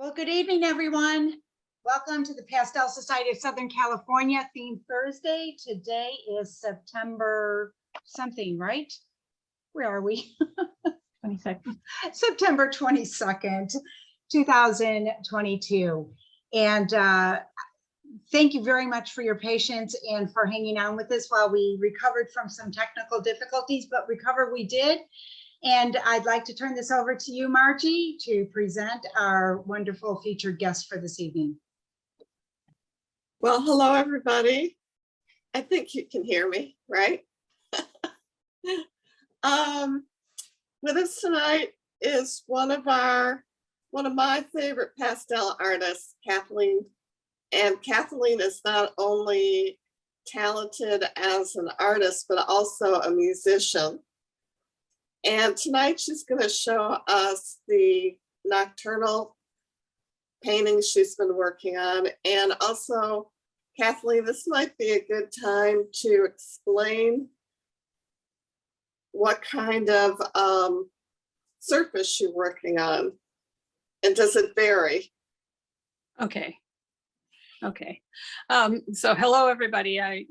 Well, good evening, everyone. Welcome to the Pastel Society of Southern California Theme Thursday. Today is September something, right? Where are we? 22nd. September 22nd, 2022. And thank you very much for your patience and for hanging on with us while we recovered from some technical difficulties, but recover we did. And I'd like to turn this over to you, Margie, to present our wonderful featured guest for this evening. Well, hello, everybody. I think you can hear me, right? With us tonight is one of my favorite pastel artists, Kathleen. And Kathleen is not only talented as an artist, but also a musician. And tonight she's going to show us the nocturnal paintings she's been working on. And also, Kathleen, this might be a good time to explain what kind of surface you're working on. And does it vary? Okay. So hello, everybody. I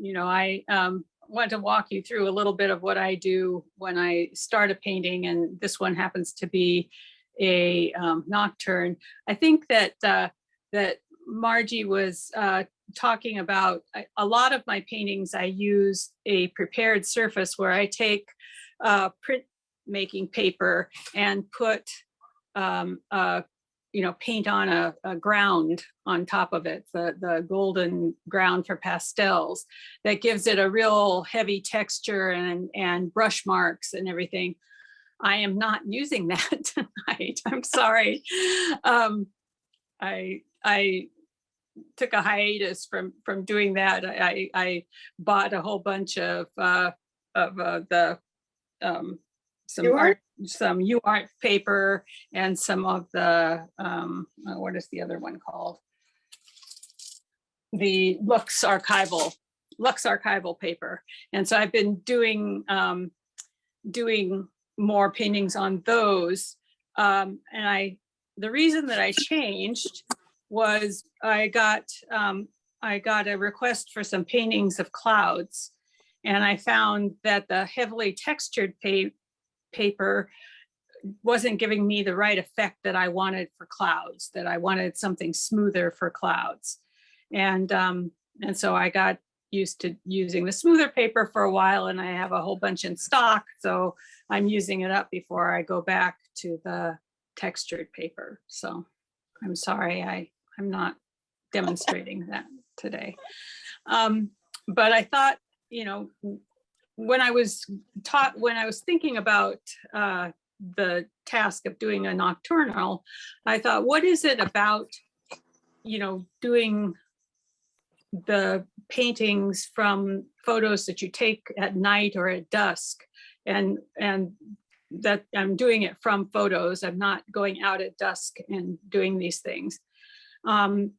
want to walk you through a little bit of what I do when I start a painting, and this one happens to be a nocturne. I think that that Margie was talking about. A lot of my paintings, I use a prepared surface where I take print making paper and put paint on a ground on top of it, the golden ground for pastels, that gives it a real heavy texture and brush marks and everything. I am not using that tonight. I'm sorry. I took a hiatus from doing that. I bought a whole bunch of some UART paper and some of the what is the other one called? The Lux archival paper. And so I've been doing more paintings on those. And the reason that I changed was I got a request for some paintings of clouds, and I found that the heavily textured paper wasn't giving me the right effect that I wanted for clouds, that I wanted something smoother for clouds. And so I got used to using the smoother paper for a while, and I have a whole bunch in stock. So I'm using it up before I go back to the textured paper. So I'm sorry, I'm not demonstrating that today. But I thought, when I was thinking about the task of doing a nocturnal, I thought, what is it about, doing the paintings from photos that you take at night or at dusk, and that I'm doing it from photos. I'm not going out at dusk and doing these things. And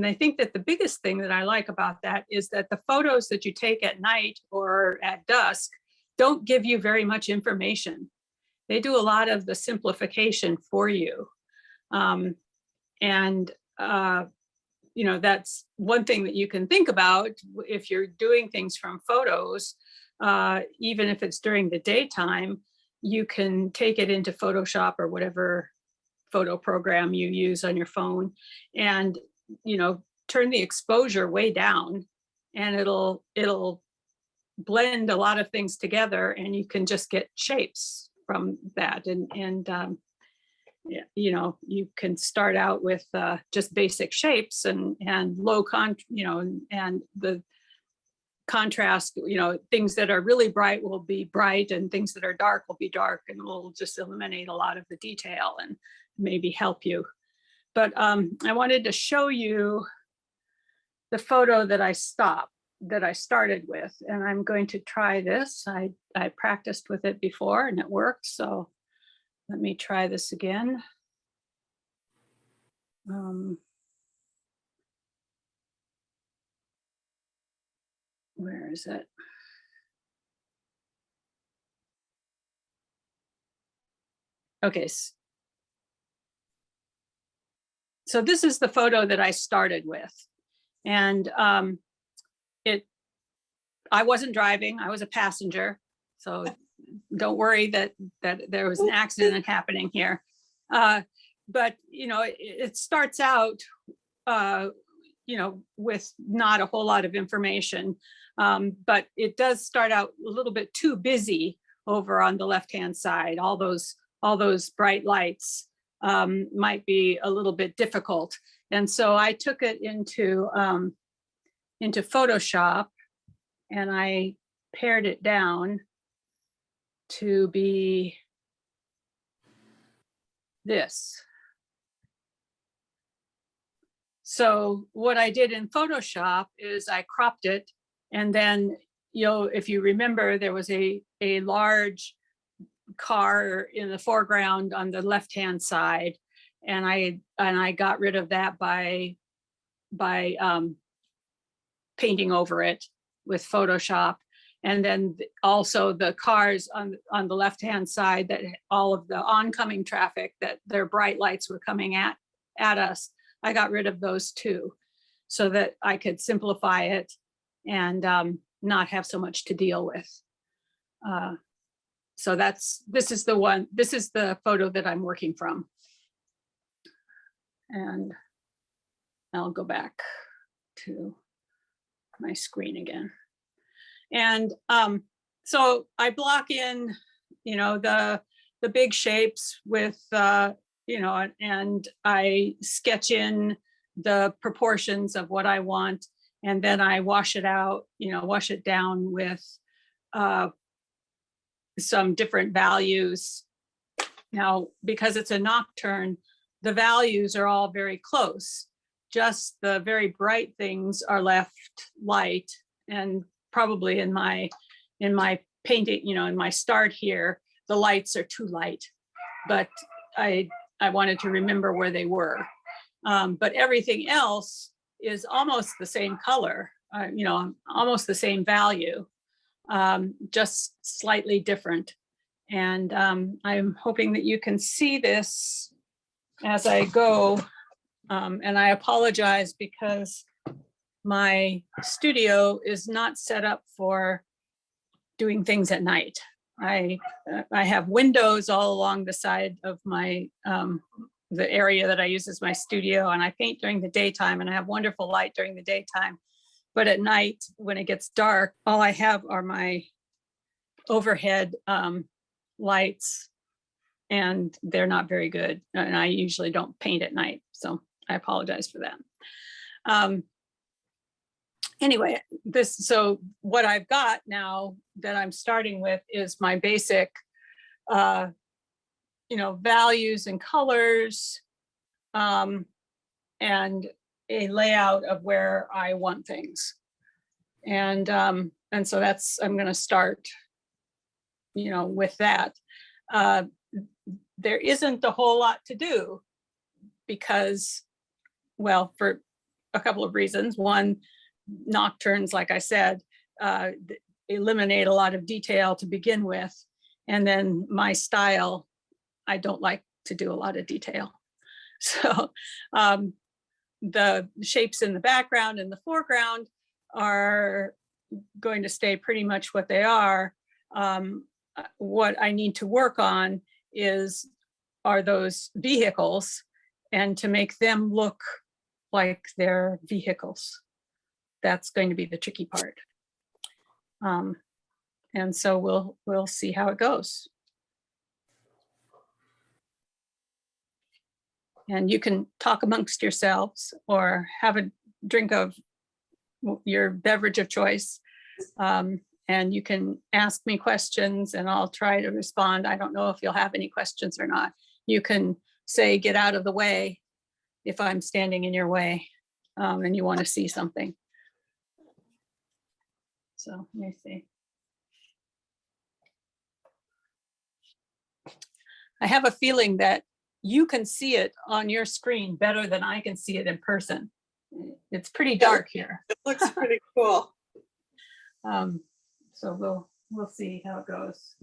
I think that the biggest thing that I like about that is that the photos that you take at night or at dusk don't give you very much information. They do a lot of the simplification for you. That's one thing that you can think about if you're doing things from photos, even if it's during the daytime. You can take it into Photoshop or whatever photo program you use on your phone, and turn the exposure way down, and it'll blend a lot of things together, and you can just get shapes from that. You can start out with just basic shapes and low and the contrast, things that are really bright will be bright, and things that are dark will be dark, and we'll just eliminate a lot of the detail and maybe help you. But I wanted to show you the photo that I started with, and I'm going to try this. I practiced with it before and it worked, so let me try this again. Where is it? Okay. so this is the photo that I started with. And I wasn't driving, I was a passenger. So don't worry that there was an accident happening here. But, you know, it starts out, you know, with not a whole lot of information. But it does start out a little bit too busy over on the left-hand side. All those bright lights might be a little bit difficult. And so I took it into Photoshop, and I pared it down to be this. So what I did in Photoshop is I cropped it, and then, you know, if you remember, there was a large car in the foreground on the left-hand side, and I got rid of that by painting over it with Photoshop. And then also the cars on the left-hand side, that all of the oncoming traffic, that their bright lights were coming at us, I got rid of those too, so that I could simplify it and not have so much to deal with. So this is the photo that I'm working from. And I'll go back to my screen again. And so I block in, you know, the big shapes with, you know, and I sketch in the proportions of what I want. And then I wash it out, you know, wash it down with some different values. Now, because it's a nocturne, the values are all very close. Just the very bright things are left light, and probably in my painting, you know, in my start here, the lights are too light, but I wanted to remember where they were. But everything else is almost the same color, you know, almost the same value, just slightly different. And I'm hoping that you can see this as I go. And I apologize because my studio is not set up for doing things at night. I have windows all along the side of my the area that I use as my studio, and I paint during the daytime, and I have wonderful light during the daytime. But at night, when it gets dark, all I have are my overhead lights, and they're not very good. And I usually don't paint at night, so I apologize for that. Anyway, so what I've got now that I'm starting with is my basic, you know, values and colors, and a layout of where I want things. And so that's, I'm going to start, you know, with that. There isn't a whole lot to do because, well, for a couple of reasons. One, nocturnes, like I said, eliminate a lot of detail to begin with. And then my style, I don't like to do a lot of detail. So the shapes in the background and the foreground are going to stay pretty much what they are. What I need to work on are those vehicles, and to make them look like they're vehicles. That's going to be the tricky part. And so we'll see how it goes. And you can talk amongst yourselves or have a drink of your beverage of choice. And you can ask me questions and I'll try to respond. I don't know if you'll have any questions or not. You can say, get out of the way if I'm standing in your way and you want to see something. So let me see. I have a feeling that you can see it on your screen better than I can see it in person. It's pretty dark here. It looks pretty cool. So we'll see how it goes.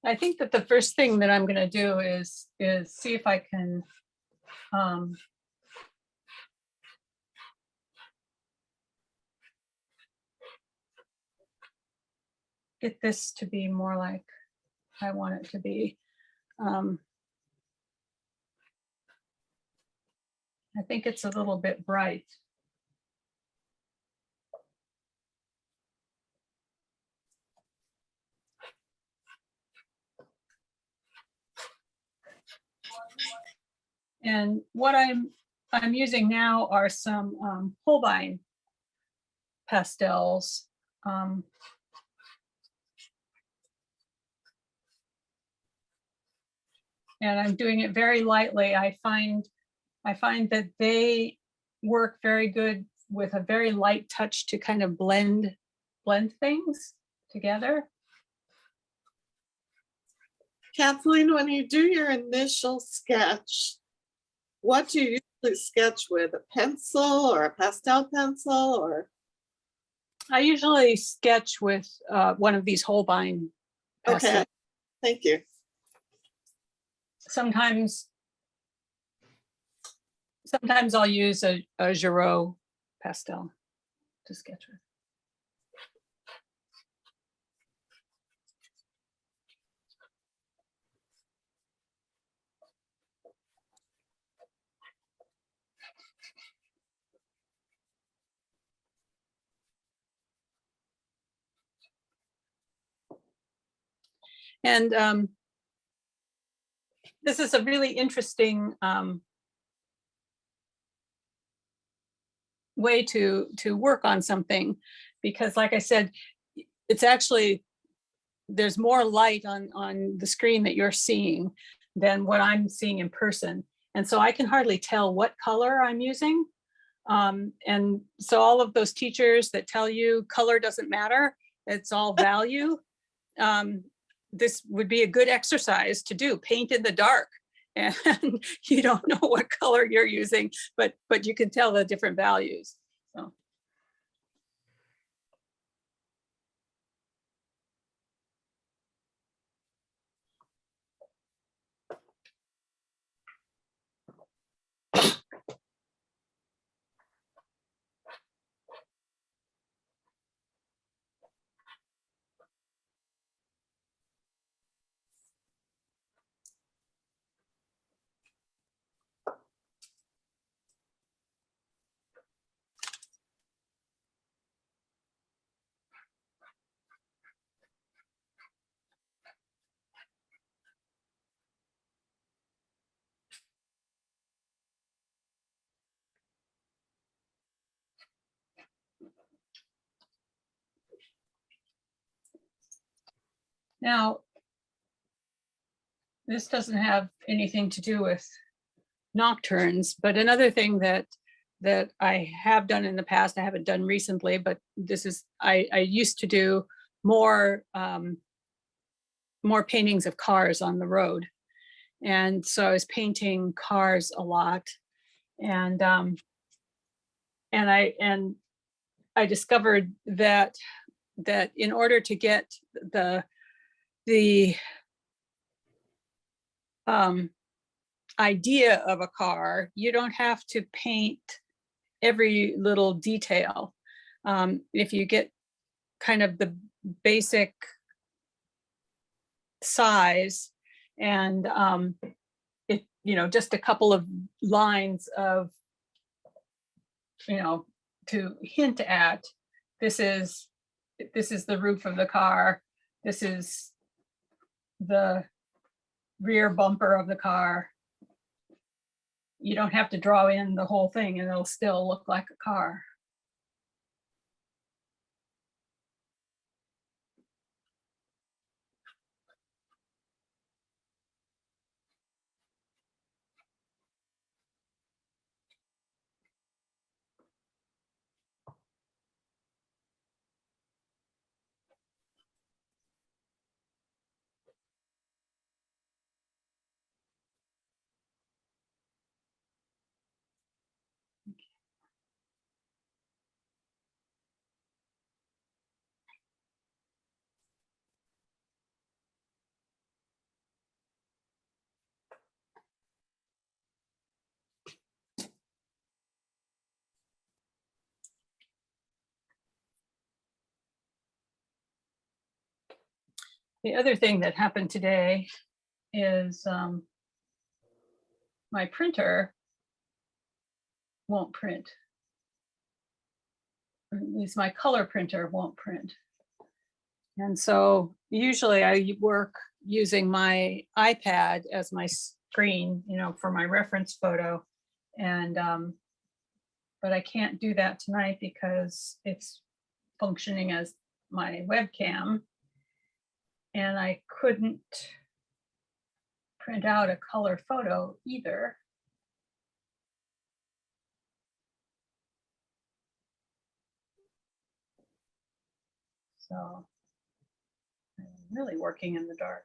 I think that the first thing that I'm going to do is see if I can get this to be more like I want it to be. I think it's a little bit bright. And what I'm using now are some Holbein pastels. And I'm doing it very lightly. I find that they work very good with a very light touch to kind of blend things together. Kathleen, when you do your initial sketch, what do you usually sketch with? A pencil or a pastel pencil, or? I usually sketch with one of these Holbein pastels. Okay, thank you. Sometimes I'll use a juried pastel to sketch with. And this is a really interesting way to work on something, because like I said, it's actually, there's more light on the screen that you're seeing than what I'm seeing in person. And so I can hardly tell what color I'm using. And so all of those teachers that tell you color doesn't matter, it's all value. This would be a good exercise to do, paint in the dark. And you don't know what color you're using, but you can tell the different values. So. Now, this doesn't have anything to do with nocturnes, but another thing that I have done in the past, I haven't done recently, but this is, I used to do more paintings of cars on the road. And so I was painting cars a lot. And I discovered that in order to get the idea of a car, you don't have to paint every little detail. If you get kind of the basic size and just a couple of lines of, to hint at, this is the roof of the car, this is the rear bumper of the car. You don't have to draw in the whole thing and it'll still look like a car. the other thing that happened today is my printer won't print. Or at least my color printer won't print. And so usually I work using my iPad as my screen, you know, for my reference photo. And but I can't do that tonight because it's functioning as my webcam. And I couldn't print out a color photo either. So I'm really working in the dark.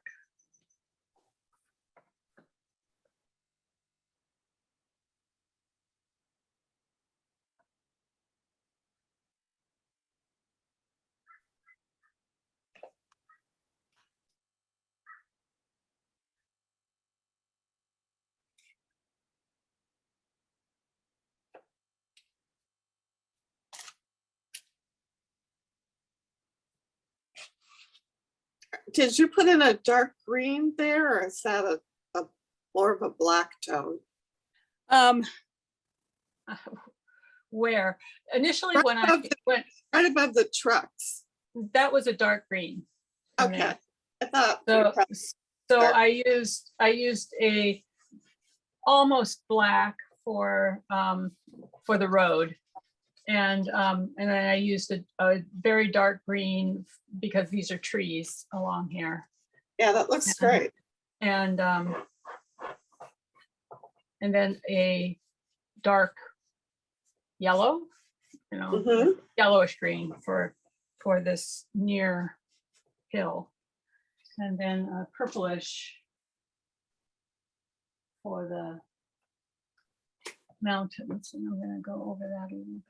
Did you put in a dark green there, or is that a more of a black tone? Where initially when I went, Right above the trucks. that was a dark green. for me. Okay. I thought. you So, probably- so dark. I used a almost black for the road. And then I used a very dark green because these are trees along here. Yeah, that looks great. And then a dark yellow, you know, Mhm. yellowish green for this near hill. And then a purplish for the mountains. And I'm gonna go over that a little bit.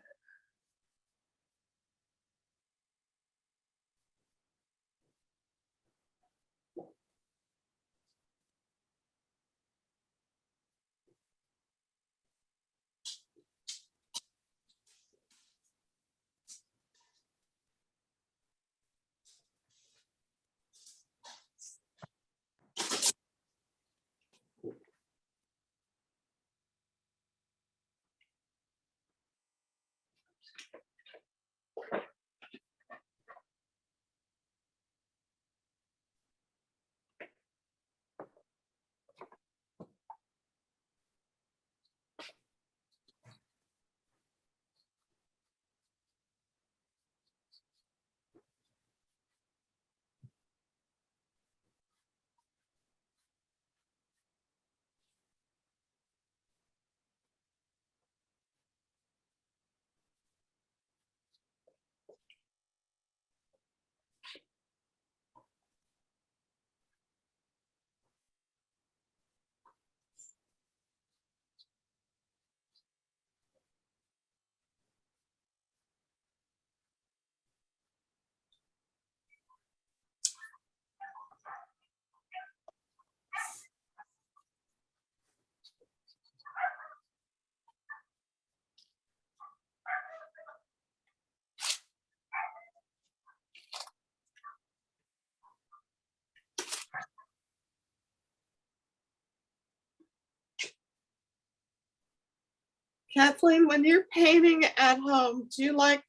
Kathleen, when you're painting at home, do you like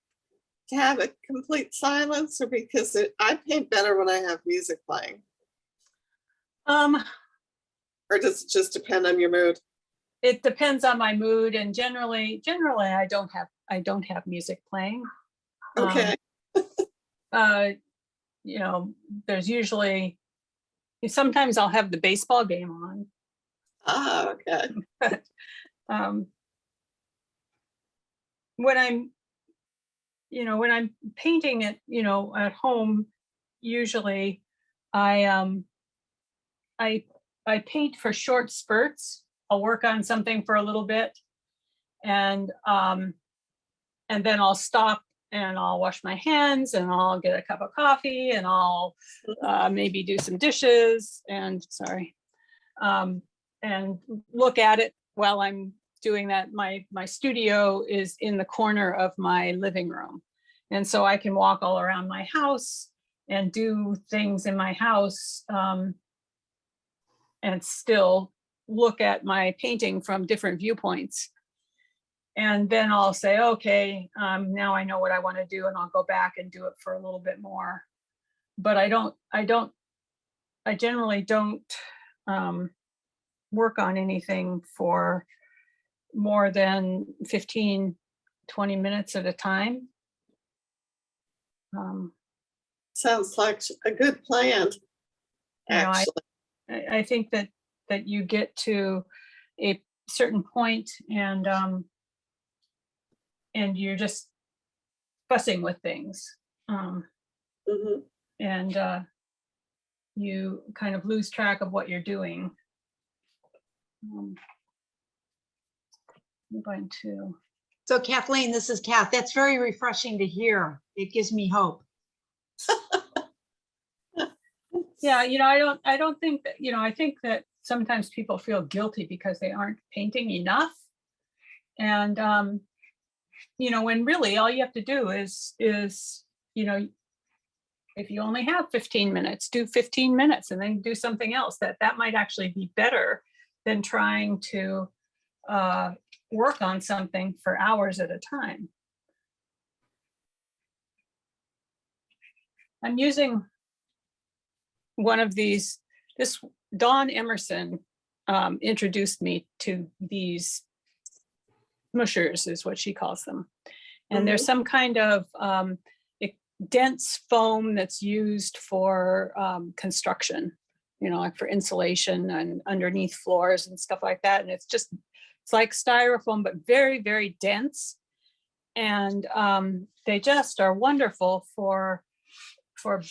to have a complete silence, or because I paint better when I have music playing? Or does it just depend on your mood? It depends on my mood, and generally I don't have music playing. Okay. You know, there's usually, sometimes I'll have the baseball game on. Ah, okay. But when I'm painting it, you know, at home, usually I paint for short spurts. I'll work on something for a little bit, and then I'll stop and I'll wash my hands and I'll get a cup of coffee and I'll maybe do some dishes and and look at it while I'm doing that. My studio is in the corner of my living room, and so I can walk all around my house and do things in my house and still look at my painting from different viewpoints. And then I'll say, okay, now I know what I want to do, and I'll go back and do it for a little bit more. But I generally don't work on anything for more than 15, 20 minutes at a time. Sounds like a good plan, actually. I think that you get to a certain point and you're just fussing with things. Mhm. And you kind of lose track of what you're doing. I'm going to. So Kathleen, this is Kath. That's very refreshing to hear. It gives me hope. Yeah, I don't think that, I think that sometimes people feel guilty because they aren't painting enough. And, when really all you have to do is, if you only have 15 minutes, do 15 minutes and then do something else. That might actually be better than trying to work on something for hours at a time. I'm using one of these, Dawn Emerson introduced me to these smushers, is what she calls them. And there's some kind of dense foam that's used for construction, like for insulation and underneath floors and stuff like that. And it's like styrofoam, but very, very dense. And they just are wonderful for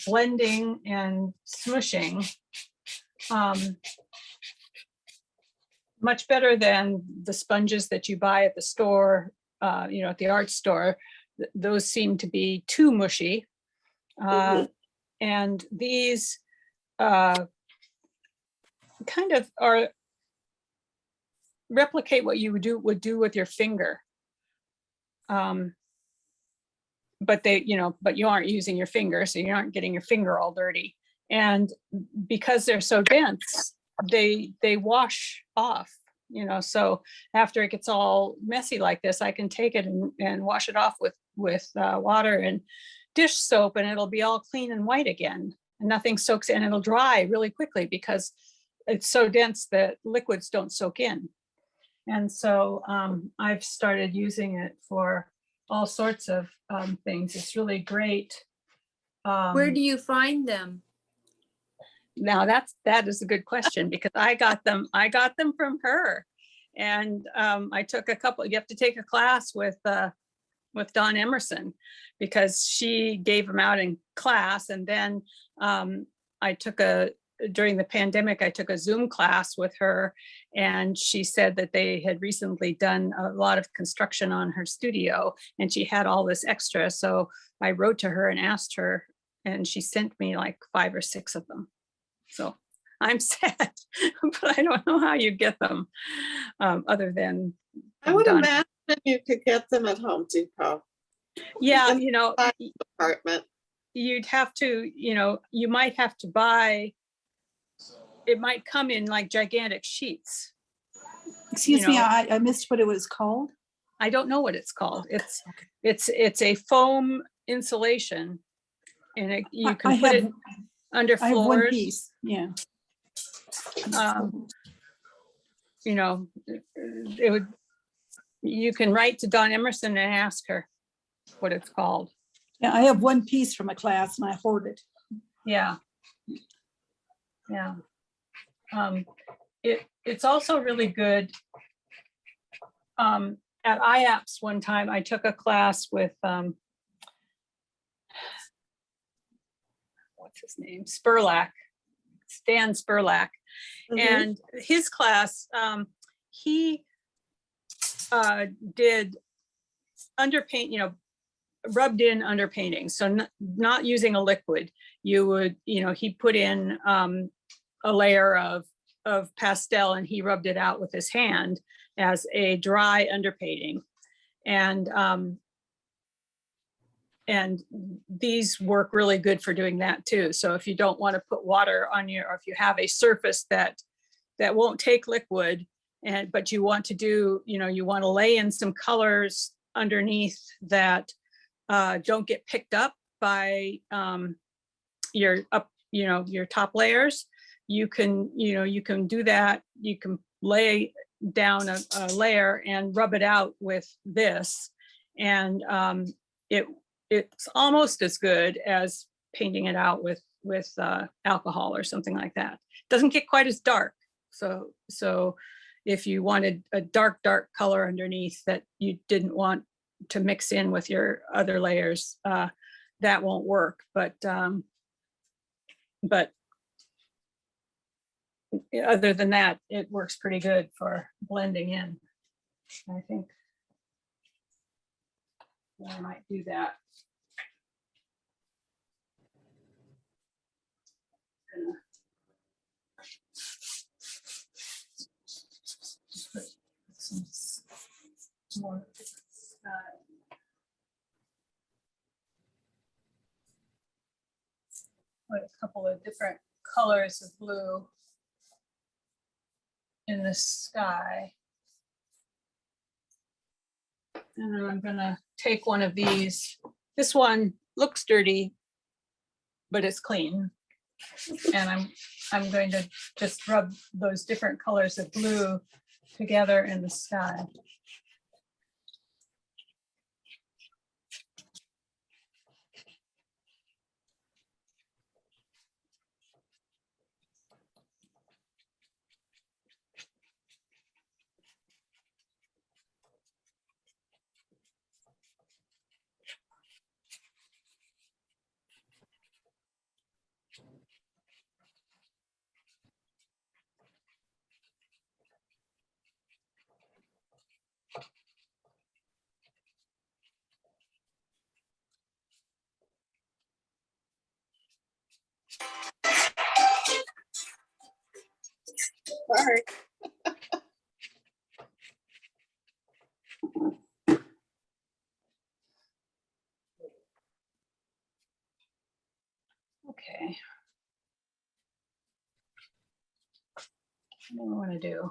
blending and smushing. Much better than the sponges that you buy at the store, at the art store. Those seem to be too mushy. And these kind of replicate what you would do with your finger. But you aren't using your finger, so you aren't getting your finger all dirty. And because they're so dense, they wash off, so after it gets all messy like this, I can take it and wash it off with water and dish soap, and it'll be all clean and white again, and nothing soaks in. It'll dry really quickly because it's so dense that liquids don't soak in. And so I've started using it for all sorts of things. It's really great. Where do you find them? Now that is a good question, because I got them from her. And I took a couple. You have to take a class with Dawn Emerson, because she gave them out in class. And then during the pandemic, I took a Zoom class with her, and she said that they had recently done a lot of construction on her studio, and she had all this extra. So I wrote to her and asked her, and she sent me like 5 or 6 of them. So I'm sad, but I don't know how you get them other than. I would imagine you could get them at Home Depot. Yeah, Department. You'd have to, you might have to buy. It might come in like gigantic sheets. Excuse me, I missed what it was called. I don't know what it's called. It's a foam insulation, and you can put it under floors. I have one piece. Yeah. You can write to Dawn Emerson and ask her what it's called. Yeah, I have one piece from a class and I hoard it. Yeah. It's also really good. At IAPS one time, I took a class with what's his name? Stan Spurlack. And his class, he did underpaint, rubbed in underpainting. So not using a liquid, you would, he put in a layer of pastel, and he rubbed it out with his hand as a dry underpainting. And and these work really good for doing that too. So if you don't want to put water on your, or if you have a surface that won't take liquid, but you want to do, you want to lay in some colors underneath that don't get picked up by your top layers, you can do that. You can lay down a layer and rub it out with this, and it's almost as good as painting it out with alcohol or something like that. Doesn't get quite as dark. So if you wanted a dark color underneath that you didn't want to mix in with your other layers, that won't work. But other than that, it works pretty good for blending in, I think. I might do that. Some more put a couple of different colors of blue in the sky. And then I'm gonna take one of these. This one looks dirty, but it's clean. And I'm going to just rub those different colors of blue together in the sky. Sorry. Okay. What do I want to do?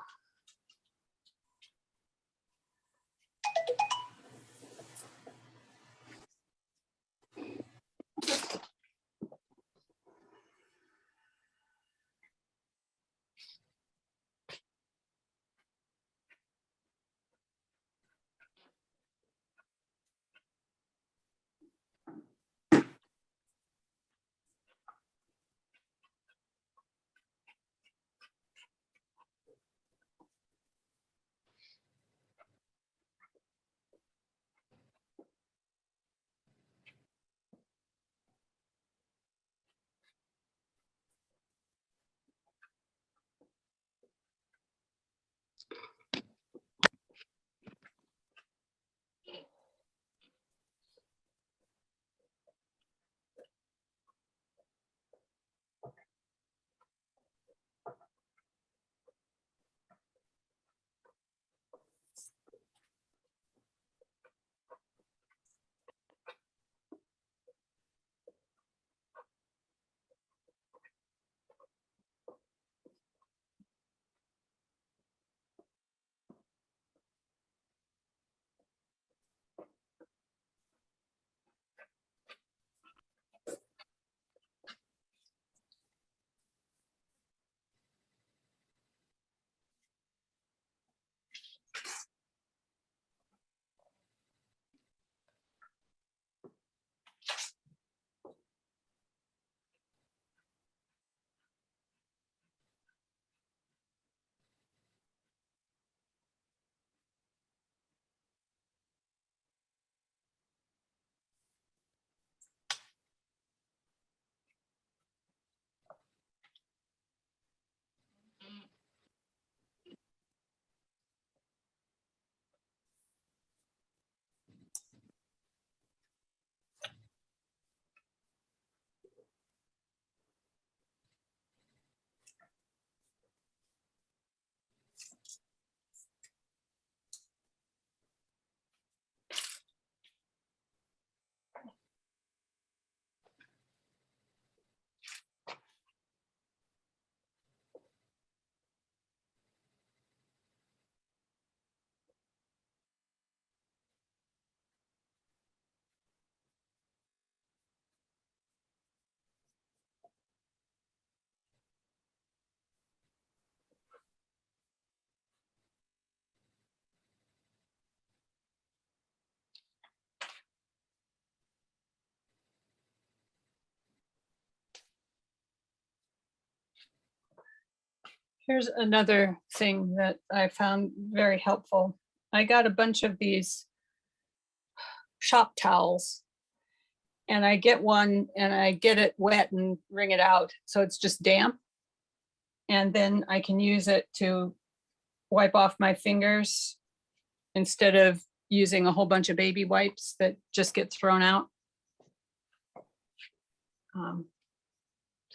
Here's another thing that I found very helpful. I got a bunch of these shop towels, and I get one and I get it wet and wring it out, so it's just damp. And then I can use it to wipe off my fingers instead of using a whole bunch of baby wipes that just get thrown out. So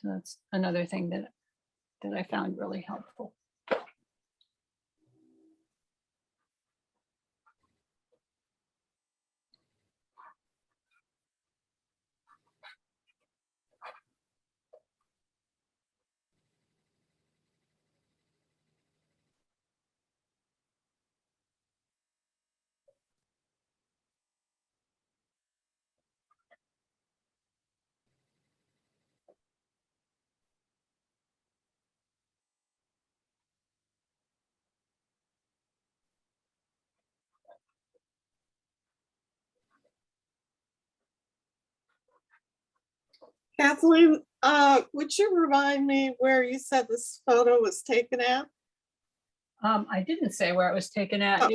that's another thing that I found really helpful. Kathleen, would you remind me where you said this photo was taken at? I didn't say where it was taken at. Oh.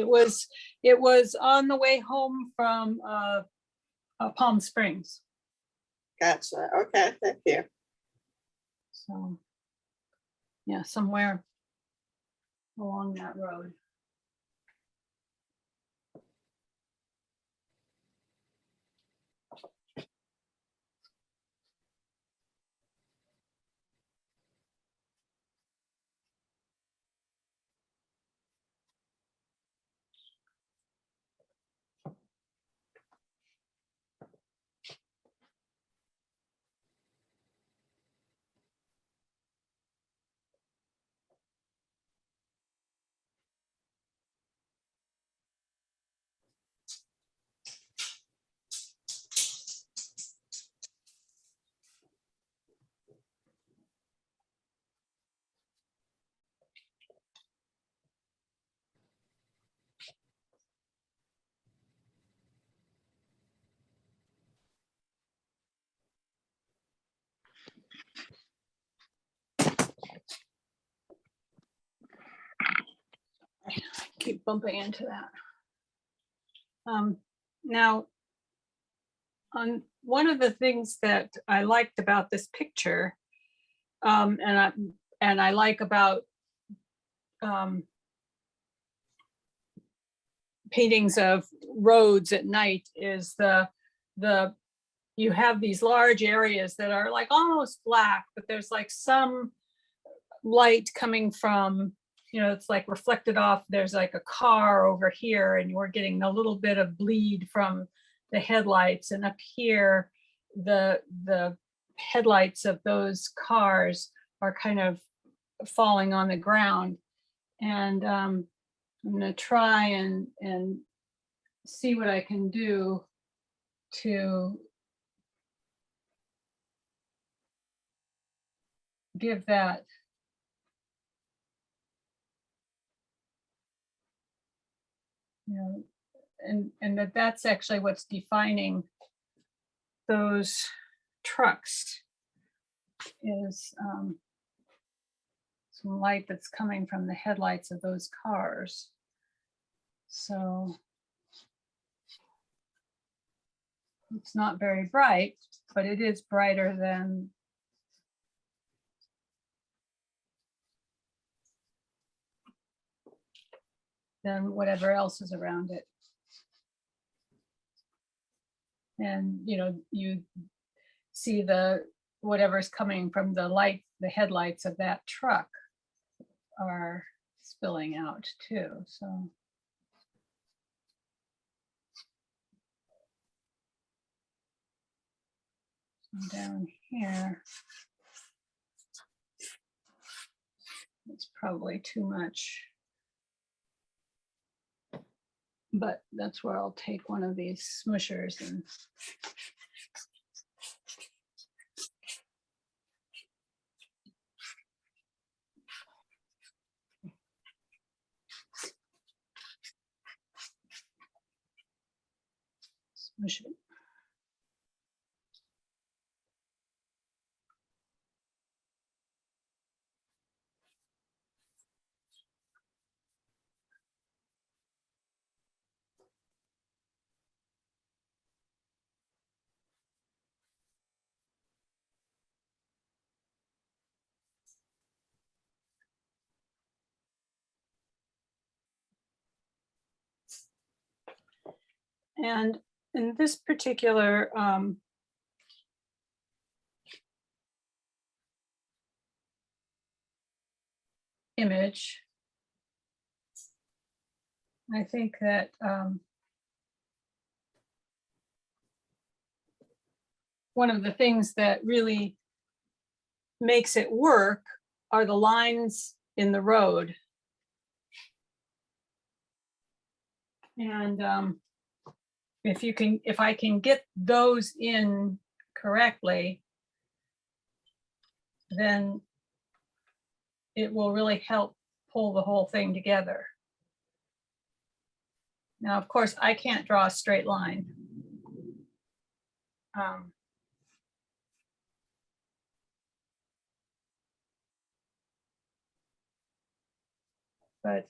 It was on the way home from Palm Springs. Gotcha. Okay, thank you. So, yeah, somewhere along that road. Keep bumping into that. Now, on one of the things that I liked about this picture, and I like about paintings of roads at night, is you have these large areas that are like almost black, but there's like some light coming from, it's like reflected off. There's like a car over here, and you're getting a little bit of bleed from the headlights, and up here the headlights of those cars are kind of falling on the ground. And I'm going to try and see what I can do to give that and that's actually what's defining those trucks, is some light that's coming from the headlights of those cars. So it's not very bright, but it is brighter than whatever else is around it. And you see whatever's coming from the headlights of that truck are spilling out too. So down here, it's probably too much, but that's where I'll take one of these smushers and smush it. And in this particular image, I think that one of the things that really makes it work are the lines in the road. And if I can get those in correctly, then it will really help pull the whole thing together. Now, of course, I can't draw a straight line. But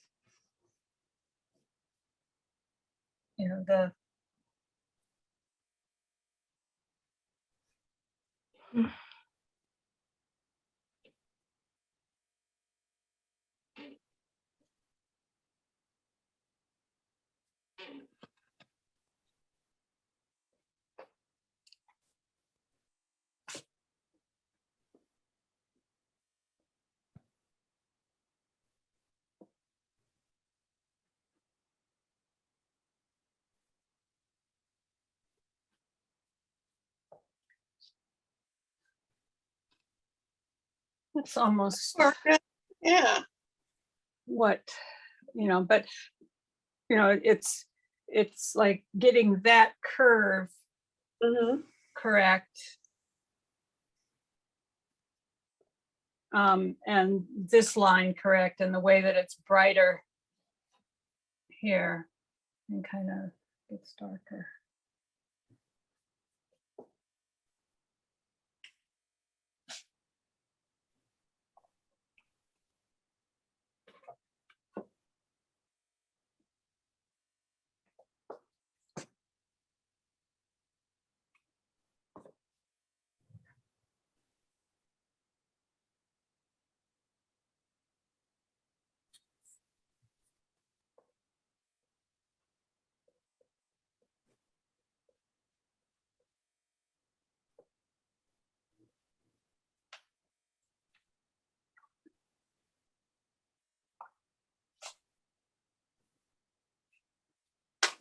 you know, it's almost Yeah. what, you know, but you know, it's like getting that curve Mm-hmm. correct. And this line correct, and the way that it's brighter here and kind of gets darker.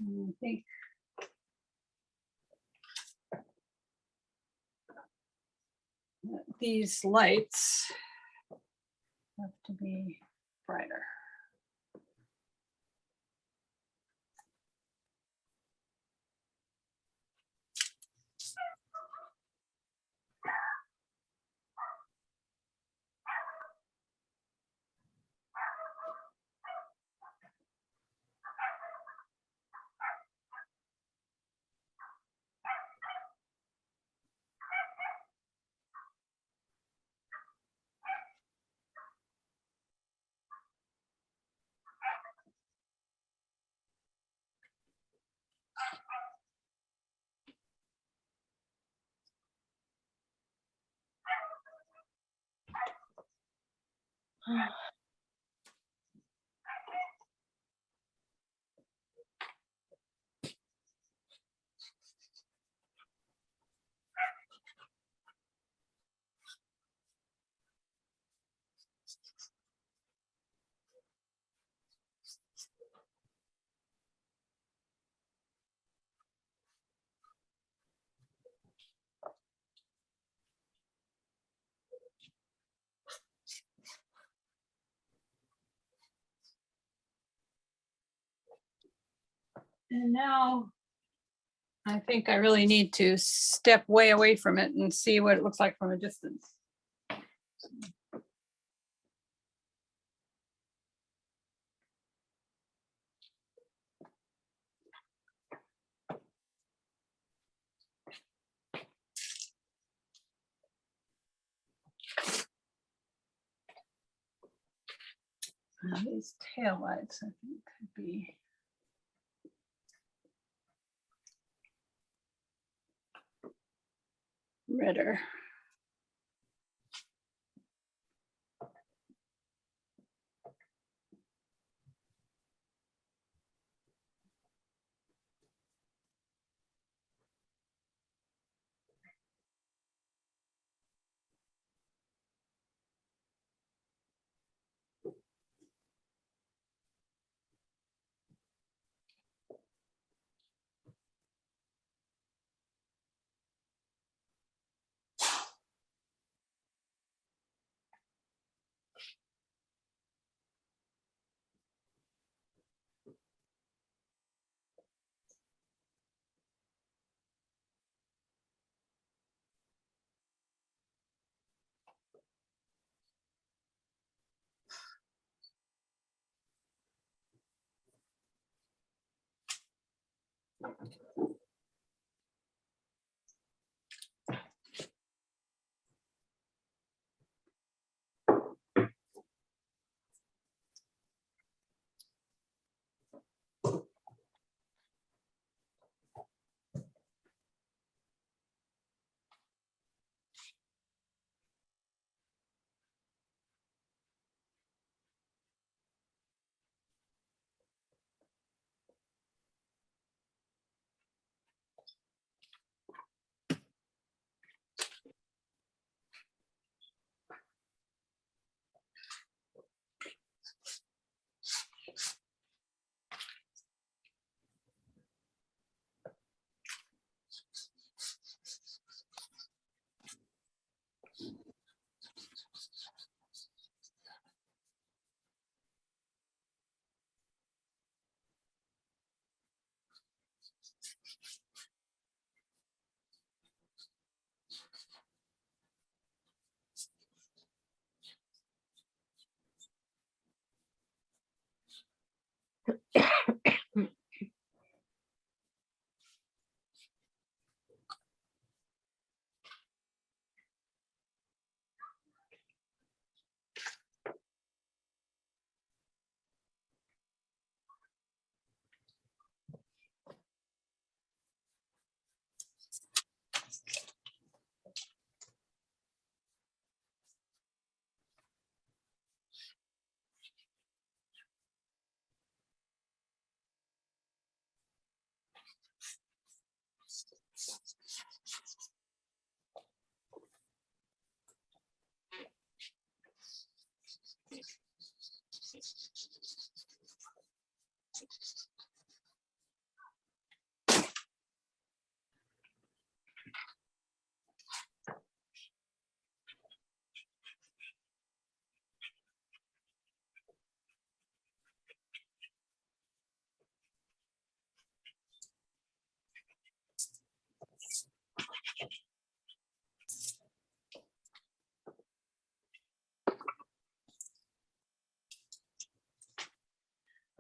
I think that these lights have to be brighter. And now I think I really need to step way away from it and see what it looks like from a distance. These tail lights, I think, could be redder.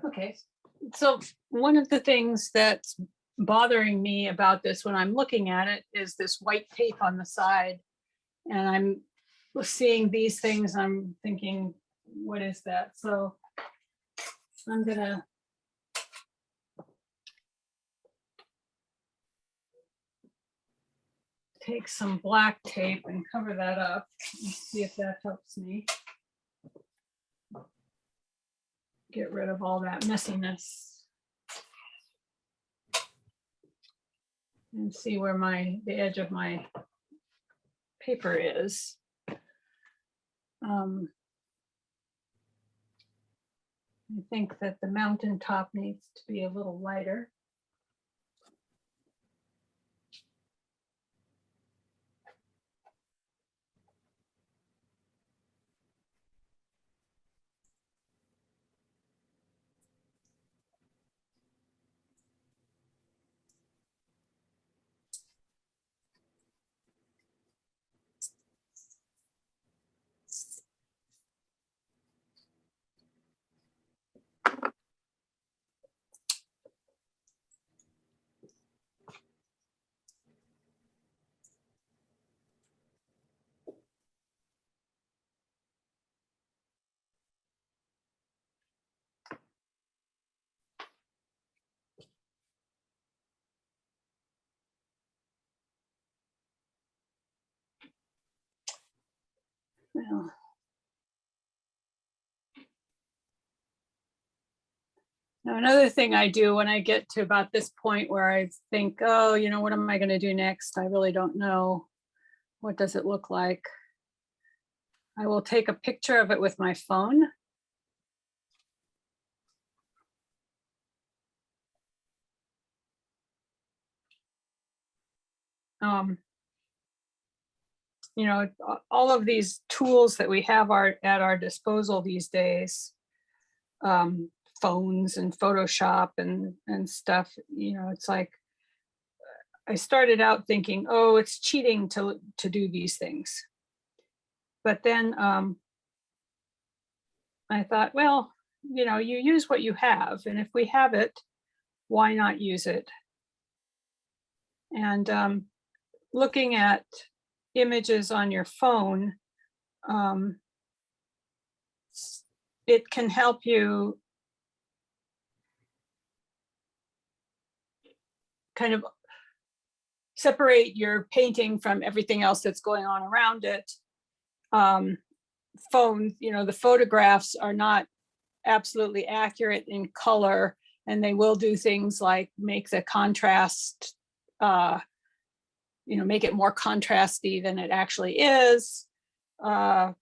Okay, so one of the things that's bothering me about this when I'm looking at it is this white tape on the side. And I'm seeing these things, I'm thinking, what is that? So I'm gonna take some black tape and cover that up and see if that helps me get rid of all that messiness and see where the edge of my paper is. I think that the mountaintop needs to be a little lighter. Well, now another thing I do when I get to about this point where I think, oh, you know, what am I going to do next? I really don't know. What does it look like? I will take a picture of it with my phone. You know, all of these tools that we have are at our disposal these days, phones and Photoshop and stuff. You know, it's like I started out thinking, oh, it's cheating to do these things, but then I thought, well, you know, you use what you have, and if we have it, why not use it? And looking at images on your phone, it can help you kind of separate your painting from everything else that's going on around it. Phone, the photographs are not absolutely accurate in color, and they will do things like make the contrast, make it more contrasty than it actually is. But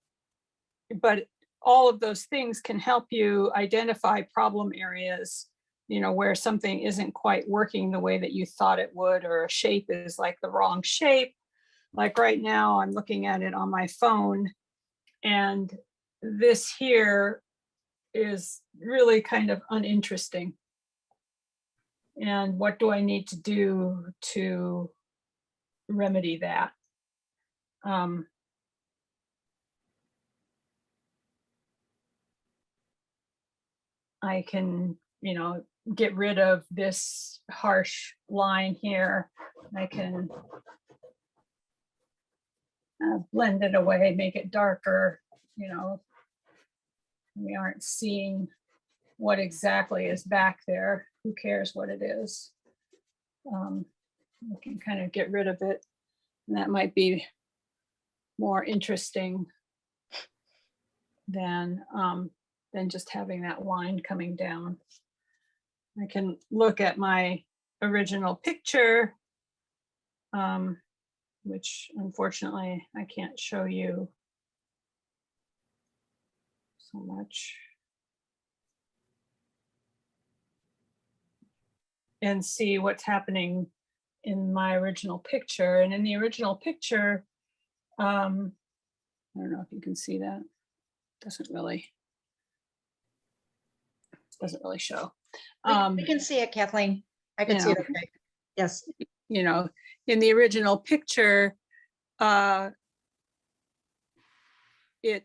all of those things can help you identify problem areas, where something isn't quite working the way that you thought it would, or a shape is like the wrong shape. Like right now, I'm looking at it on my phone, and this here is really kind of uninteresting. And what do I need to do to remedy that? I can, get rid of this harsh line here. I can blend it away, make it darker. We aren't seeing what exactly is back there. Who cares what it is? We can kind of get rid of it, and that might be more interesting than just having that line coming down. I can look at my original picture, which unfortunately I can't show you so much, and see what's happening in my original picture. And in the original picture, I don't know if you can see that. Doesn't really show. We can see it, Kathleen. I can see it. Okay. Yes. In the original picture, it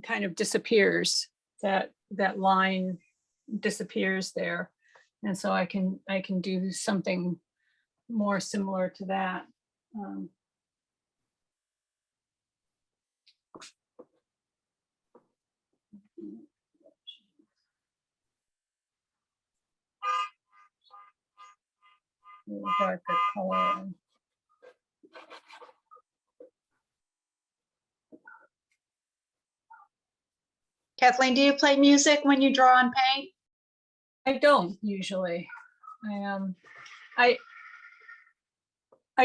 kind of disappears. That line disappears there, and so I can do something more similar to that. Darker color. Kathleen, do you play music when you draw and paint? I don't usually. I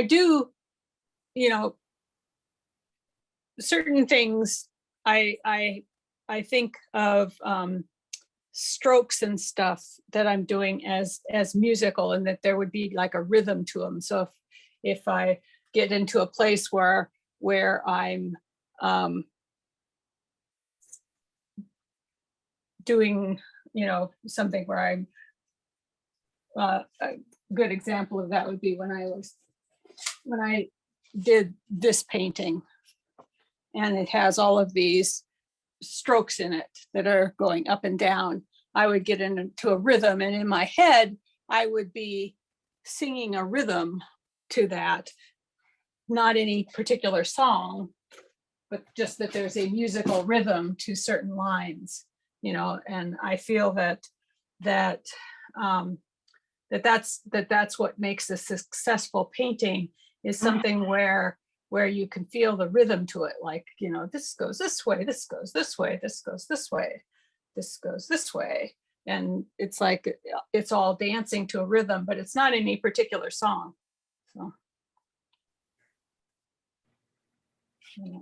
do, certain things. I think of strokes and stuff that I'm doing as musical, and that there would be like a rhythm to them. So if I get into a place where I'm doing, something where I'm a good example of that would be when I did this painting, and it has all of these strokes in it that are going up and down. I would get into a rhythm, and in my head, I would be singing a rhythm to that, not any particular song, but just that there's a musical rhythm to certain lines, and I feel that's what makes a successful painting, is something where you can feel the rhythm to it. Like, this goes this way, this goes this way, this goes this way, this goes this way. And it's like, it's all dancing to a rhythm, but it's not any particular song. So. I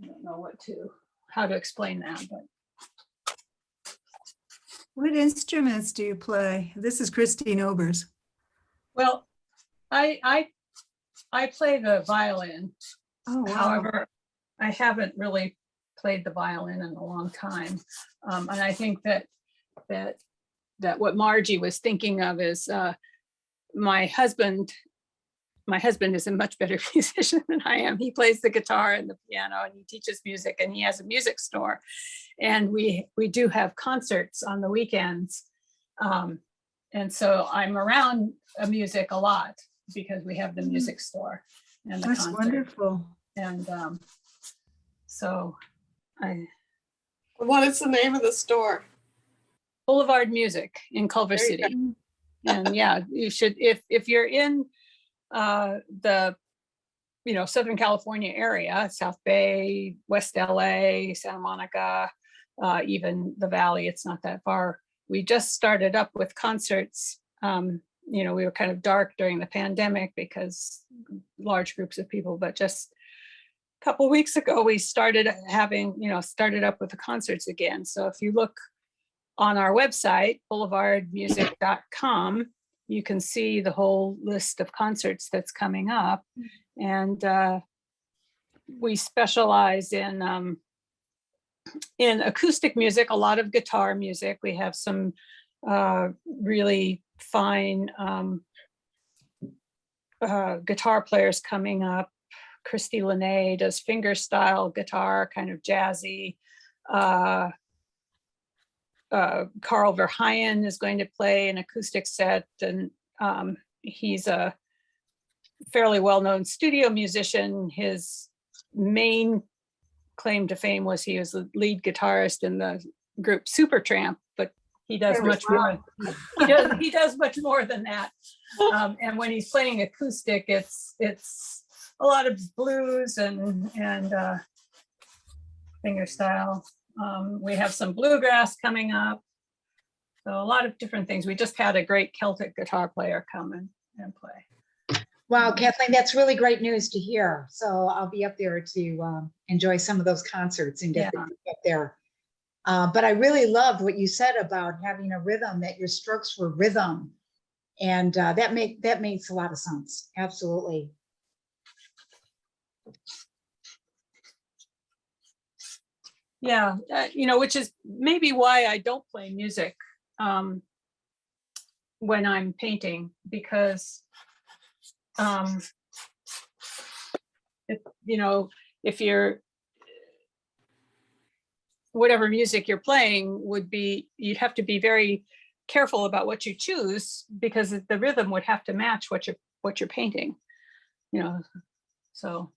don't know how to explain that, but. What instruments do you play? This is Christine Obers. Well, I play the violin. Oh, wow. However, I haven't really played the violin in a long time. And I think that what Margie was thinking of is my husband is a much better musician than I am. He plays the guitar and the piano, and he teaches music, and he has a music store. And we do have concerts on the weekends. And so I'm around music a lot because we have the music store and the That's concert. wonderful. And so What is the name of the store? Boulevard Music in Culver There you City. And yeah, you should, if you're in the Southern California area, South Bay, West LA, Santa Monica, even the Valley, it's not that far. We just started up with concerts. We were kind of dark during the pandemic because large groups of people, but just a couple of weeks ago, we started started up with the concerts again. So if you look on our website, boulevardmusic.com, you can see the whole list of concerts that's coming up. And we specialize in acoustic music, a lot of guitar music. We have some really fine guitar players coming up. Christy Lene does fingerstyle guitar, kind of jazzy. Carl Verheyen is going to play an acoustic set, and he's a fairly well-known studio musician. His main claim to fame was he was the lead guitarist in the group Supertramp, but he does much more. He does much more than that. And when he's playing acoustic, it's a lot of blues and fingerstyle. We have some bluegrass coming up. So a lot of different things. We just had a great Celtic guitar player come and play. Wow, Kathleen, that's really great news to hear. So I'll be up there to enjoy some of those concerts and get up there. But I really loved what you said about having a rhythm, that your strokes were rhythm. And that makes a lot of sense. Absolutely. Yeah, which is maybe why I don't play music when I'm painting, because if you're, whatever music you're playing would be, you'd have to be very careful about what you choose, because the rhythm would have to match what you're painting, so.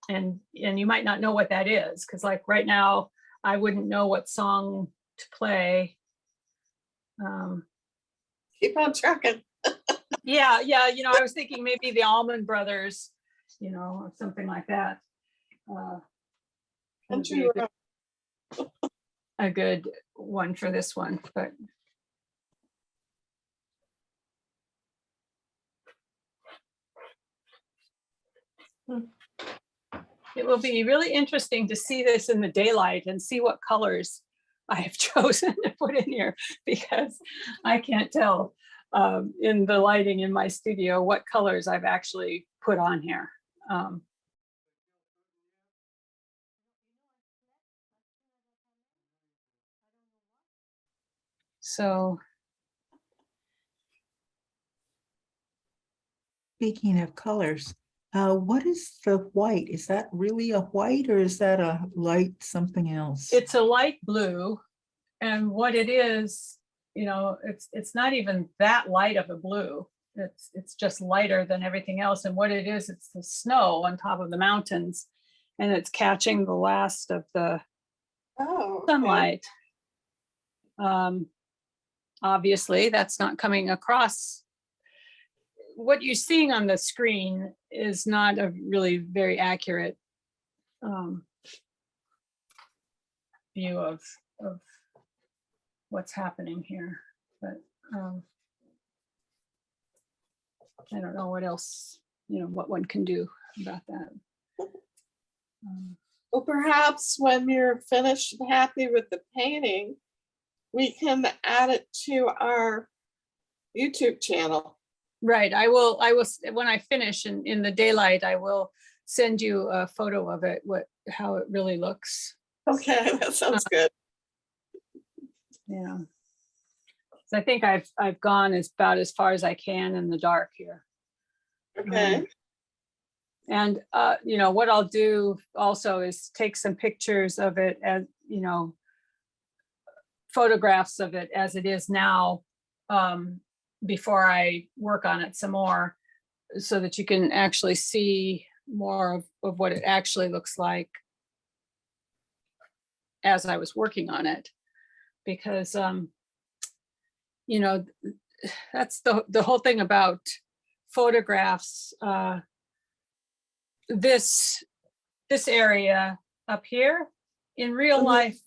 And you might not know what that is, because like right now, I wouldn't know what song to play. Keep on trucking. Yeah, I was thinking maybe the Allman Brothers, or something like that. Would be a good one for this one, but. It will be really interesting to see this in the daylight and see what colors I have chosen to put in here, because I can't tell in the lighting in my studio what colors I've actually put on here. So. Speaking of colors, what is the white? Is that really a white, or is that a light something else? It's a light blue, and what it is, it's not even that light of a blue. It's just lighter than everything else. And what it is, it's the snow on top of the mountains, and it's catching the last of the sunlight. Obviously, that's not coming across. What you're seeing on the screen is not a really very accurate view of what's happening here, but I don't know what else, what one can do about that. Well, perhaps when you're finished and happy with the painting, we can add it to our YouTube channel. Right, I will, when I finish in the daylight, I will send you a photo of it, how it really looks. Okay, that sounds good. Yeah. So I think I've gone about as far as I can in the dark here. Okay. And what I'll do also is take some pictures of it as, photographs of it as it is now before I work on it some more, so that you can actually see more of what it actually looks like as I was working on it. Because, you know, that's the whole thing about photographs. This area up here in real life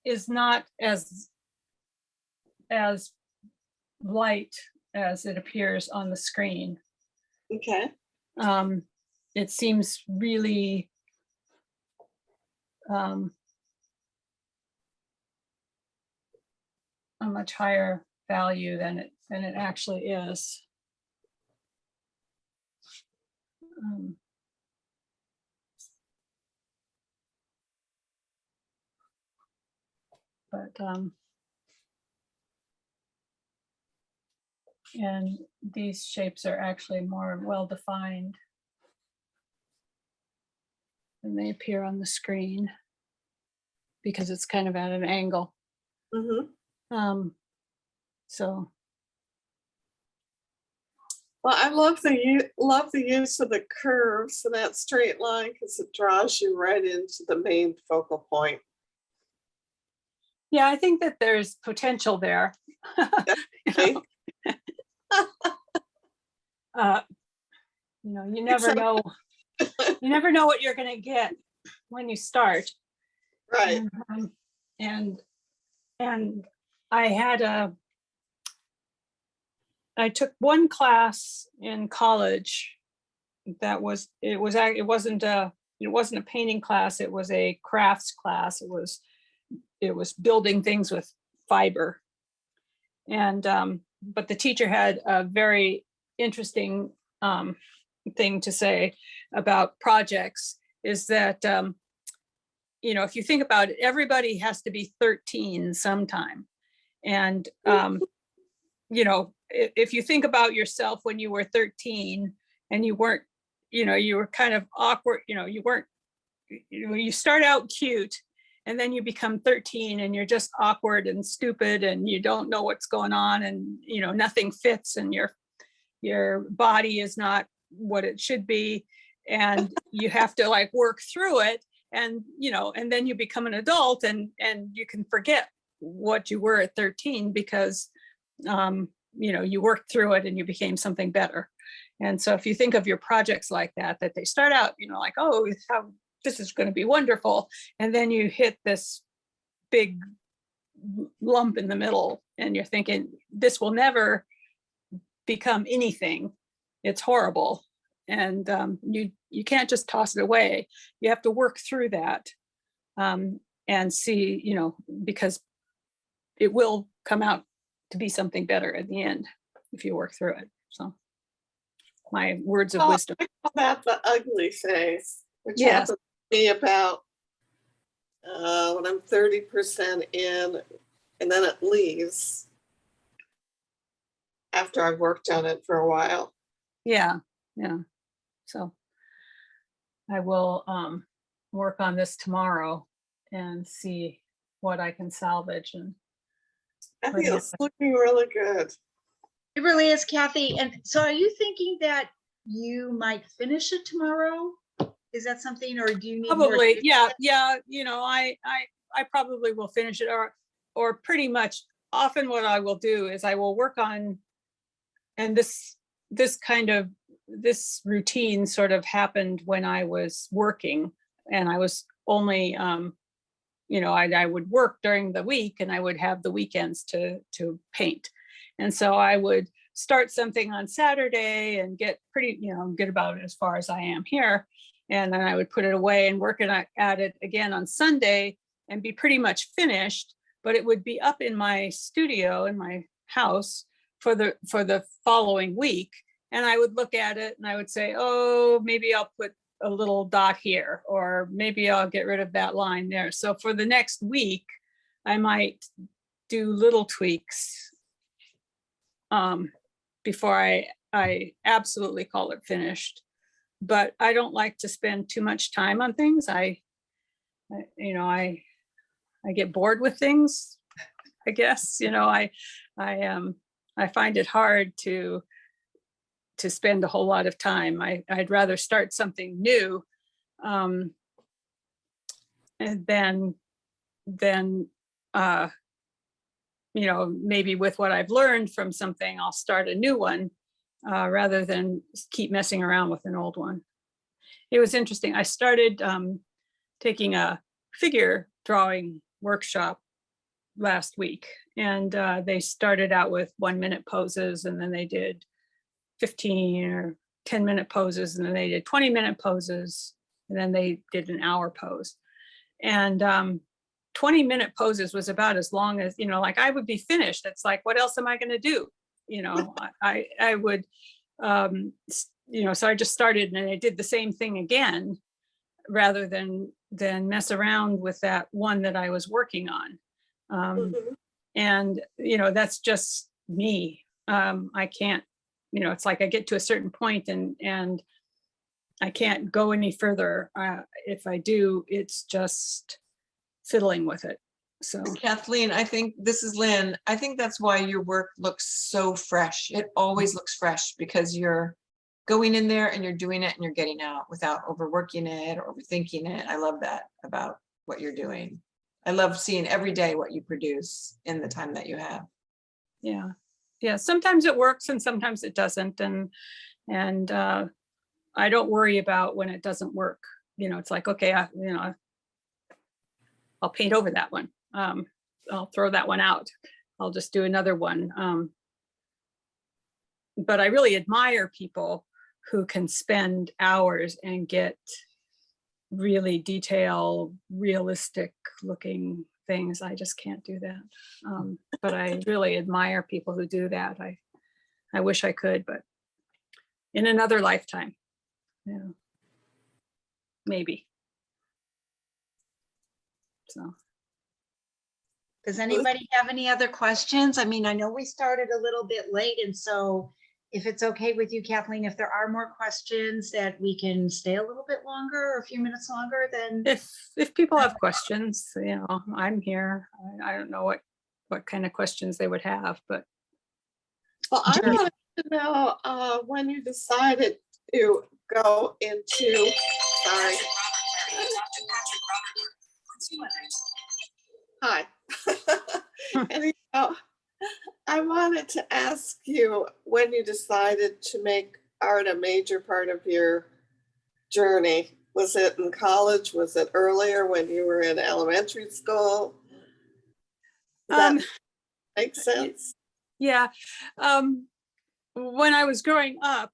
is not as light as it appears on the screen. Okay. It seems really a much higher value than it actually is. And these shapes are actually more well-defined than they appear on the screen, because it's kind of at an angle. So. Well, I love the use of the curves and that straight line, because it draws you right into the main focal point. Yeah, I think that there's potential there. Okay. You never know. You never know what you're going to get when you start. Right. And I took one class in college that it wasn't a painting class. It was a crafts class. It was building things with fiber. And but the teacher had a very interesting thing to say about projects, is that if you think about it, everybody has to be 13 sometime. And if you think about yourself when you were 13 and you weren't, you were kind of awkward, you start out cute, and then you become 13 and you're just awkward and stupid and you don't know what's going on, and nothing fits, and your body is not what it should be, and you have to like work through it, and and then you become an adult, and you can forget what you were at 13, because you worked through it and you became something better. And so if you think of your projects like that they start out like, oh, this is going to be wonderful, and then you hit this big lump in the middle and you're thinking, this will never become anything, it's horrible. And you can't just toss it away. You have to work through that and see, because it will come out to be something better at the end if you work through it. So my words of wisdom. I call that the ugly phase, which Yes. happens to me about when I'm 30% in, and then it leaves after I've worked on it for a while. Yeah. So I will work on this tomorrow and see what I can salvage. And I think it's looking really good. It really is, Kathy. And so are you thinking that you might finish it tomorrow? Is that something, or do you need probably more? yeah I probably will finish it, or pretty much. Often what I will do is I will work on, and this routine sort of happened when I was working, and I was only I would work during the week and I would have the weekends to paint. And so I would start something on Saturday and get about as far as I am here. And then I would put it away and work at it again on Sunday and be pretty much finished, but it would be up in my studio in my house for the following week. And I would look at it and I would say, oh, maybe I'll put a little dot here, or maybe I'll get rid of that line there. So for the next week, I might do little tweaks before I absolutely call it finished. But I don't like to spend too much time on things. I get bored with things I guess, you know, I find it hard to spend a whole lot of time. I'd rather start something new and then you know, maybe with what I've learned from something, I'll start a new one rather than keep messing around with an old one. It was interesting. I started taking a figure drawing workshop last week, and they started out with 1-minute poses, and then they did 15 or 10-minute poses, and then they did 20-minute poses, and then they did an hour pose. And 20-minute poses was about as long as, you know, like I would be finished. It's like, what else am I going to do? You know, I would, you know, so I just started and I did the same thing again, rather than mess around with that one that I was working on. And, you know, that's just me. I can't, you know, it's like I get to a certain point and I can't go any further. If I do, it's just fiddling with it. So Kathleen, I think this is Lynn. I think that's why your work looks so fresh. It always looks fresh because you're going in there and you're doing it and you're getting out without overworking it or overthinking it. I love that about what you're doing. I love seeing every day what you produce in the time that you have. yeah. Yeah. Sometimes it works and sometimes it doesn't. And I don't worry about when it doesn't work. You know, it's like, okay, you know, I'll paint over that one. I'll throw that one out. I'll just do another one. But I really admire people who can spend hours and get really detailed, realistic looking things. I just can't do that. But I really admire people who do that. I wish I could, but in another lifetime, yeah, maybe. So. Does anybody have any other questions? I mean, I know we started a little bit late, and so if it's okay with you, Kathleen, if there are more questions that we can stay a little bit longer or a few minutes longer, then. If people have questions, you know, I'm here. I don't know what kind of questions they would have, but. Well, I wanted to know when you decided to go into, sorry. Hi. Anyhow, I wanted to ask you when you decided to make art a major part of your journey. Was it in college? Was it earlier when you were in elementary school? Does that make sense? Yeah. When I was growing up,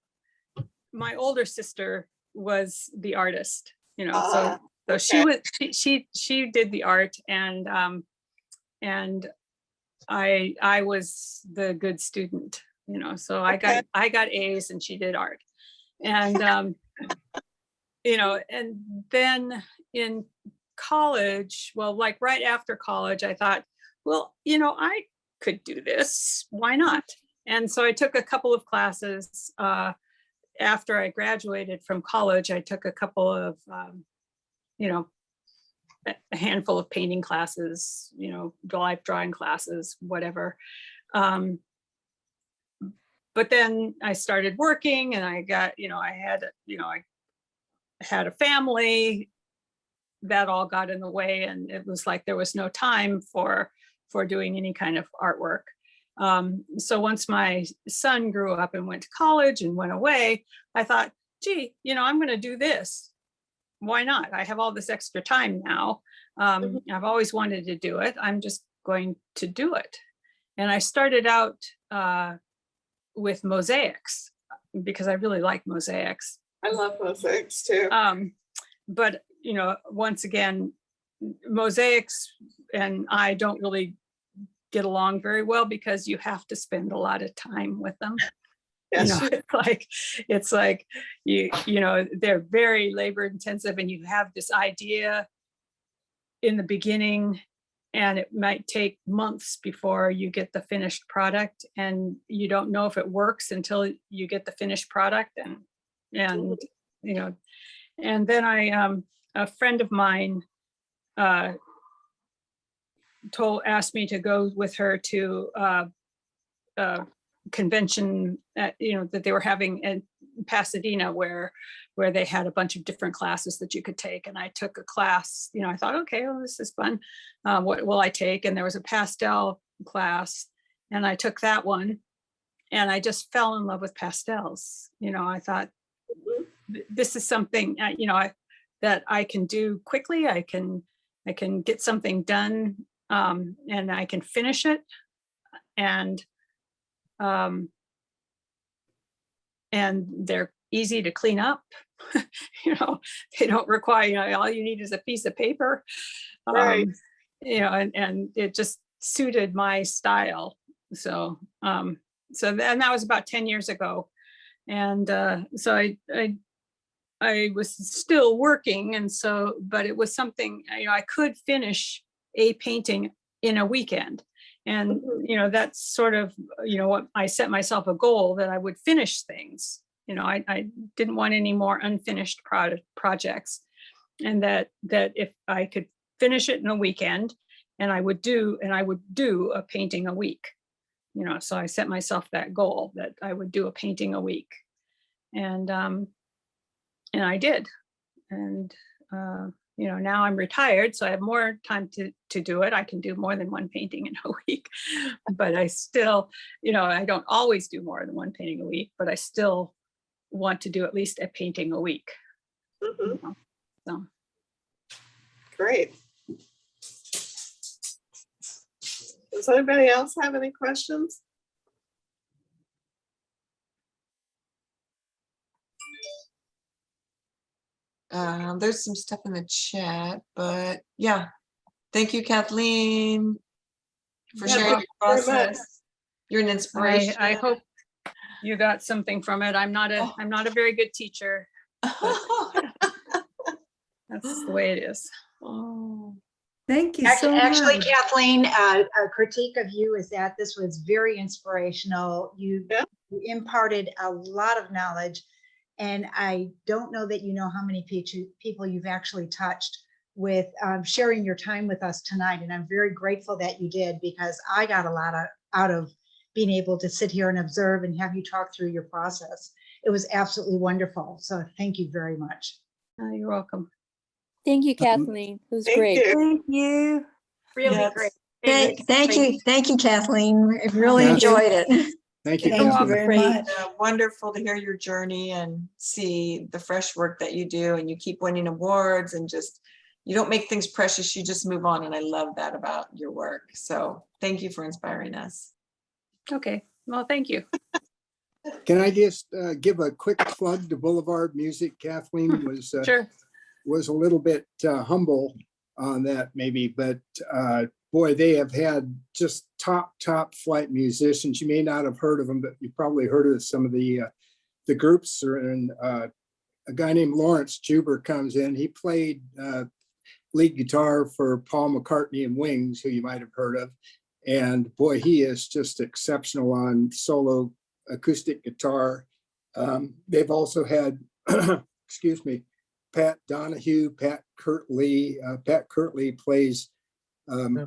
my older sister was the artist, you know, so okay. she did the art, and I was the good student, you know, so I got A's and she did art. And you know, and then in college, well, like right after college, I thought, well, you know, I could do this. Why not? And so I took a couple of classes. After I graduated from college, I took a couple of, you know, a handful of painting classes, you know, life drawing classes, whatever. But then I started working and I got, you know, I had a family that all got in the way, and it was like there was no time for doing any kind of artwork. So once my son grew up and went to college and went away, I thought, gee, you know, I'm going to do this. Why not? I have all this extra time now. I've always wanted to do it. I'm just going to do it. And I started out with mosaics because I really like mosaics. I love mosaics too. But, you know, once again, mosaics and I don't really get along very well because you have to spend a lot of time with them. Yes. You know, it's like you know, they're very labor intensive, and you have this idea in the beginning and it might take months before you get the finished product, and you don't know if it works until you get the finished product. And you know, and then a friend of mine asked me to go with her to convention that they were having in Pasadena where they had a bunch of different classes that you could take. And I took a class, I thought, okay, well, this is fun. What will I take? And there was a pastel class and I took that one and I just fell in love with pastels. I thought this is something, that I can do quickly. I can get something done and I can finish it. And they're easy to clean up. They don't require, all you need is a piece of paper. Right. And it just suited my style. So that was about 10 years ago. And so I was still working. But it was something, I could finish a painting in a weekend. And, that's sort of, what I set myself a goal that I would finish things. I didn't want any more unfinished projects. And that if I could finish it in a weekend and I would do a painting a week, so I set myself that goal that I would do a painting a week. And I did. And, now I'm retired, so I have more time to do it. I can do more than one painting in a week, but I still, I don't always do more than one painting a week, but I still want to do at least a painting a week. So. Great. Does anybody else have any questions? There's some stuff in the chat, but yeah. Thank you, Kathleen, for sharing your process. You're an inspiration. I hope you got something from it. I'm not a very good teacher. That's the way it is. Oh. Thank you so Actually, much. Kathleen, a critique of you is that this was very inspirational. You imparted a lot of knowledge. And I don't know that you know how many people you've actually touched with sharing your time with us tonight. And I'm very grateful that you did, because I got a lot out of being able to sit here and observe and have you talk through your process. It was absolutely wonderful. So thank you very much. You're welcome. Thank you, Kathleen. It was Thank great. you. Thank you. Really Yes. great. Thank you, Kathleen. I really Yeah. enjoyed it. Thank you. Thank you Kathleen. very Great. much. Wonderful to hear your journey and see the fresh work that you do, and you keep winning awards, and just, you don't make things precious, you just move on. And I love that about your work. So thank you for inspiring us. Okay. Well, thank you. Can I just give a quick plug to Boulevard Music? Kathleen Sure. was a little bit humble on that maybe, but boy, they have had just top flight musicians. You may not have heard of them, but you probably heard of some of the groups. And a guy named Lawrence Juber comes in. He played lead guitar for Paul McCartney and Wings, who you might have heard of. And boy, he is just exceptional on solo acoustic guitar. They've also had, excuse me, Pat Donahue, Pat Kirtley. Pat Kirtley plays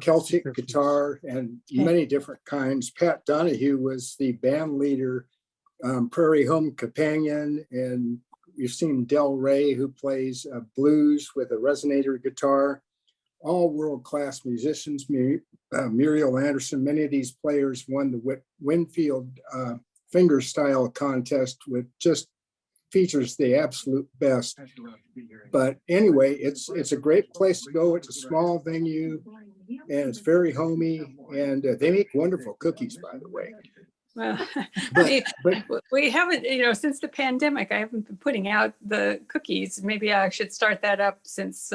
Celtic guitar and many different kinds. Pat Donahue was the band leader, Prairie Home Companion, and you've seen Del Rey, who plays blues with a resonator guitar. All world-class musicians. Muriel Anderson, many of these players won the Winfield fingerstyle contest, with just features the absolute best. But anyway, it's a great place to go. It's a small venue and it's very homey, and they make wonderful cookies, by the way. Well, But we haven't, since the pandemic, I haven't been putting out the cookies. Maybe I should start that up since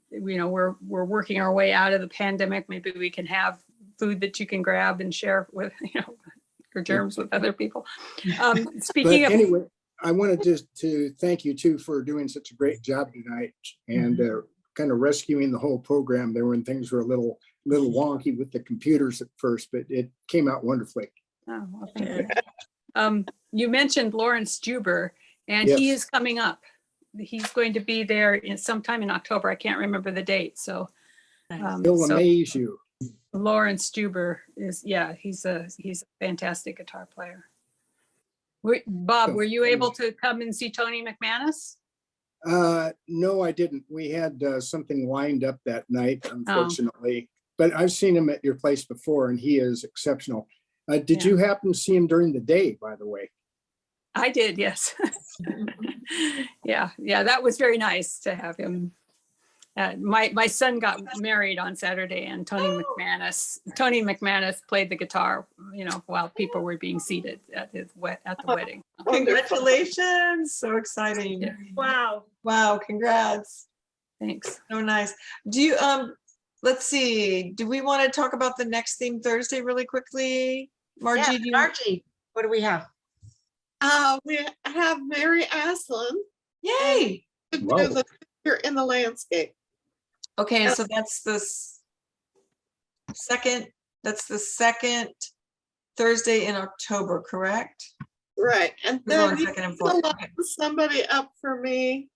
we're working our way out of the pandemic. Maybe we can have food that you can grab and share with, your germs with other people. Speaking but of, anyway, I wanted just to thank you too for doing such a great job tonight, and kind of rescuing the whole program there when things were a little wonky with the computers at first, but it came out wonderfully. oh, well, thank you. You mentioned Lawrence Juber, and he Yes. is coming up. He's going to be there sometime in October. I can't remember the date. So He'll So amaze you. Lawrence Stuber is, yeah, he's a fantastic guitar player. Bob, were you able to come and see Tony McManus? No, I didn't. We had something lined up that night, Oh. unfortunately. But I've seen him at your place before and he is exceptional. Did Yeah. you happen to see him during the day, by the way? I did, yes. Yeah, that was very nice to have him. My son got married on Saturday and Tony McManus played the guitar, while people were being seated at the wedding. Congratulations. So exciting. Yeah. Wow, congrats. Thanks. So nice. Do you, let's see, do we want to talk about the next theme Thursday really quickly? Margie, Yeah, do you? Margie, what do we have? We have Mary Aslin Yay. to do Whoa. the picture in the landscape. Okay, so that's the second Thursday in October, correct? Right, and We'll go then on you second and can fourth. line somebody up for me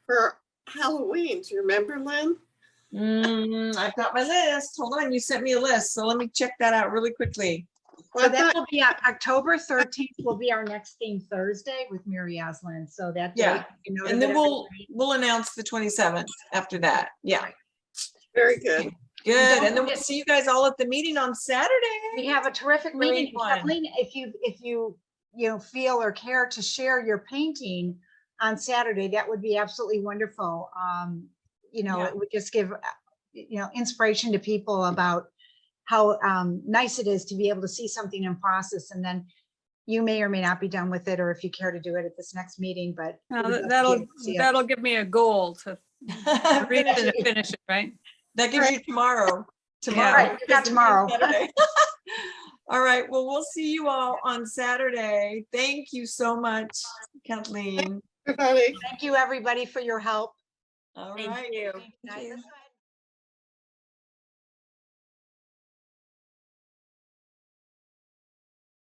for Halloween. Do you remember, Lynn? I've got my list. Hold on, you sent me a list, so let me check that out really quickly. Well, So I that thought- will be October 13th will be our next theme Thursday with Mary Aslin. So that. Yeah, and then we'll. we'll announce the 27th after that. Yeah, Very good. good. don't And then we'll forget- see you guys all at the meeting on Saturday. We have a terrific Great meeting. one. Kathleen, if you feel or care to share your painting on Saturday, that would be absolutely wonderful. Yeah. It would just give, inspiration to people about how nice it is to be able to see something in process, and then you may or may not be done with it, or if you care to do it at this next meeting, but. we'd love to be That'll able to see it. that'll give me a goal to read it and finish it, right? That gives you tomorrow. Tomorrow. Right, we got because the meeting's tomorrow. Saturday. All right, well, we'll see you all on Saturday. Thank you so much, Kathleen. Everybody. Thank you, everybody, for your help. All Thank right. you. Thank you.